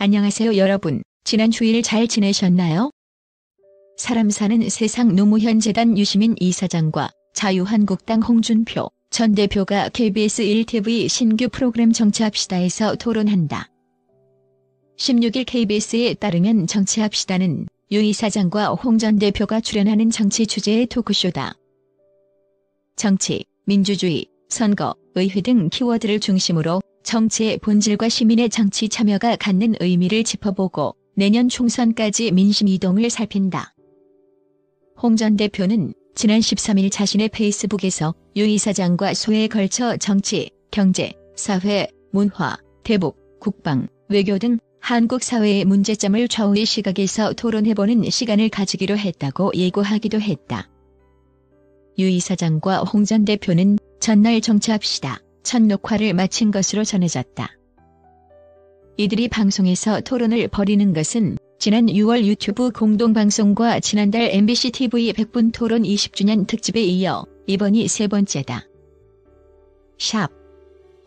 안녕하세요 여러분. 지난 주일 잘 지내셨나요? 사람 사는 세상 노무현 재단 유시민 이사장과 자유한국당 홍준표 전 대표가 KBS 1TV 신규 프로그램 정치합시다에서 토론한다. 16일 KBS에 따르면 정치합시다는 유 이사장과 홍 전 대표가 출연하는 정치 주제의 토크쇼다. 정치, 민주주의, 선거, 의회 등 키워드를 중심으로 정치의 본질과 시민의 정치 참여가 갖는 의미를 짚어보고 내년 총선까지 민심 이동을 살핀다. 홍 전 대표는 지난 13일 자신의 페이스북에서 유 이사장과 소회에 걸쳐 정치, 경제, 사회, 문화, 대북, 국방, 외교 등 한국 사회의 문제점을 좌우의 시각에서 토론해보는 시간을 가지기로 했다고 예고하기도 했다. 유 이사장과 홍 전 대표는 전날 정치합시다 첫 녹화를 마친 것으로 전해졌다. 이들이 방송에서 토론을 벌이는 것은 지난 6월 유튜브 공동방송과 지난달 MBC TV 100분 토론 20주년 특집에 이어 이번이 세 번째다.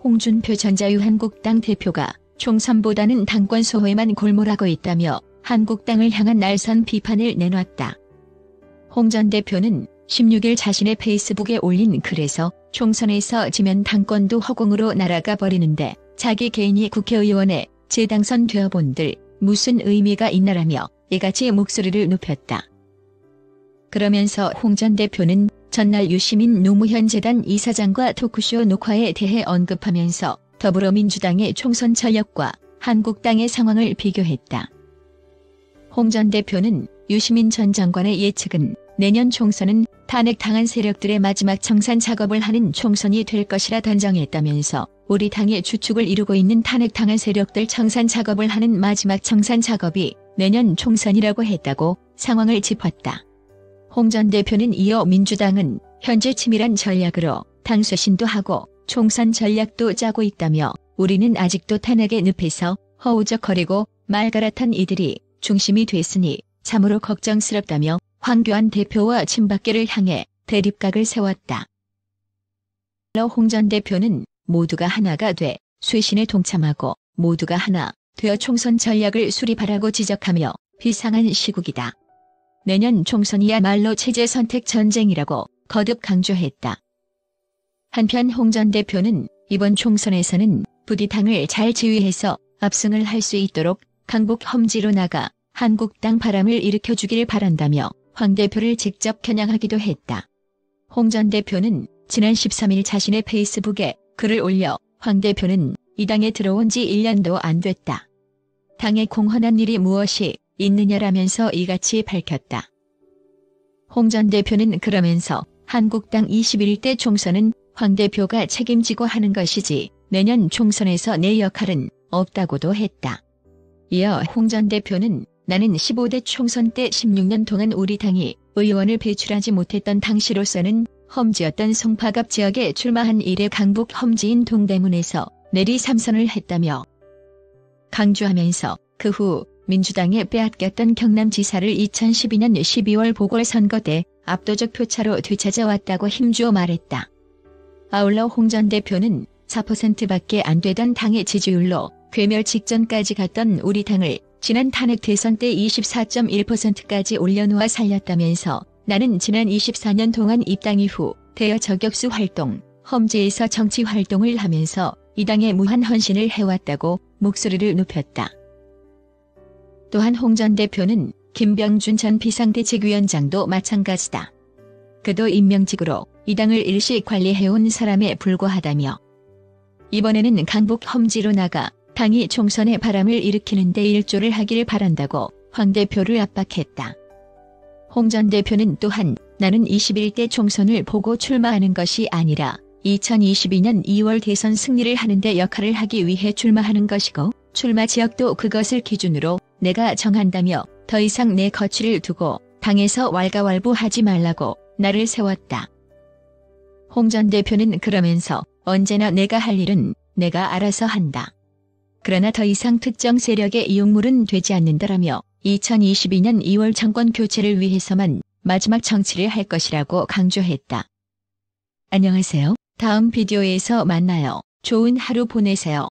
홍준표 전 자유한국당 대표가 총선보다는 당권 소회만 골몰하고 있다며 한국당을 향한 날선 비판을 내놨다. 홍 전 대표는 16일 자신의 페이스북에 올린 글에서 총선에서 지면 당권도 허공으로 날아가 버리는데 자기 개인이 국회의원에 재당선되어 본들 무슨 의미가 있나라며 이같이 목소리를 높였다. 그러면서 홍 전 대표는 전날 유시민 노무현 재단 이사장과 토크쇼 녹화에 대해 언급하면서 더불어민주당의 총선 전력과 한국당의 상황을 비교했다. 홍 전 대표는 유시민 전 장관의 예측은 내년 총선은 탄핵당한 세력들의 마지막 청산 작업을 하는 총선이 될 것이라 단정했다면서 우리 당의 주축을 이루고 있는 탄핵당한 세력들 청산 작업을 하는 마지막 청산 작업이 내년 총선이라고 했다고 상황을 짚었다. 홍 전 대표는 이어 민주당은 현재 치밀한 전략으로 당 쇄신도 하고 총선 전략도 짜고 있다며 우리는 아직도 탄핵의 늪에서 허우적거리고 말 갈아탄 이들이 중심이 됐으니 참으로 걱정스럽다며 황교안 대표와 친박계를 향해 대립각을 세웠다. 홍 전 대표는 모두가 하나가 돼 쇄신에 동참하고 모두가 하나 되어 총선 전략을 수립하라고 지적하며 비상한 시국이다. 내년 총선이야말로 체제 선택 전쟁이라고 거듭 강조했다. 한편 홍 전 대표는 이번 총선에서는 부디 당을 잘 지휘해서 압승을 할 수 있도록 강북 험지로 나가 한국당 바람을 일으켜주길 바란다며 황 대표를 직접 겨냥하기도 했다. 홍 전 대표는 지난 13일 자신의 페이스북에 글을 올려 황 대표는 이 당에 들어온 지 1년도 안 됐다. 당에 공헌한 일이 무엇이 있느냐라면서 이같이 밝혔다. 홍 전 대표는 그러면서 한국당 21대 총선은 황 대표가 책임지고 하는 것이지 내년 총선에서 내 역할은 없다고도 했다. 이어 홍 전 대표는 나는 15대 총선 때 16년 동안 우리 당이 의원을 배출하지 못했던 당시로서는 험지였던 송파갑 지역에 출마한 이래 강북 험지인 동대문에서 내리 3선을 했다며 강조하면서 그 후 민주당에 빼앗겼던 경남지사를 2012년 12월 보궐선거 때 압도적 표차로 되찾아왔다고 힘주어 말했다. 아울러 홍 전 대표는 4%밖에 안 되던 당의 지지율로 괴멸 직전까지 갔던 우리 당을 지난 탄핵 대선 때 24.1%까지 올려놓아 살렸다면서 나는 지난 24년 동안 입당 이후 대여 저격수 활동, 험지에서 정치 활동을 하면서 이 당에 무한 헌신을 해왔다고 목소리를 높였다. 또한 홍 전 대표는 김병준 전 비상대책위원장도 마찬가지다. 그도 임명직으로 이 당을 일시 관리해온 사람에 불과하다며 이번에는 강북 험지로 나가 당이 총선에 바람을 일으키는 데 일조를 하길 바란다고 황 대표를 압박했다. 홍 전 대표는 또한 나는 21대 총선을 보고 출마하는 것이 아니라 2022년 2월 대선 승리를 하는 데 역할을 하기 위해 출마하는 것이고 출마 지역도 그것을 기준으로 내가 정한다며 더 이상 내 거취를 두고 당에서 왈가왈부하지 말라고 나를 세웠다. 홍 전 대표는 그러면서 언제나 내가 할 일은 내가 알아서 한다. 그러나 더 이상 특정 세력의 이용물은 되지 않는다라며 2022년 2월 정권 교체를 위해서만 마지막 정치를 할 것이라고 강조했다. 안녕하세요. 다음 비디오에서 만나요. 좋은 하루 보내세요.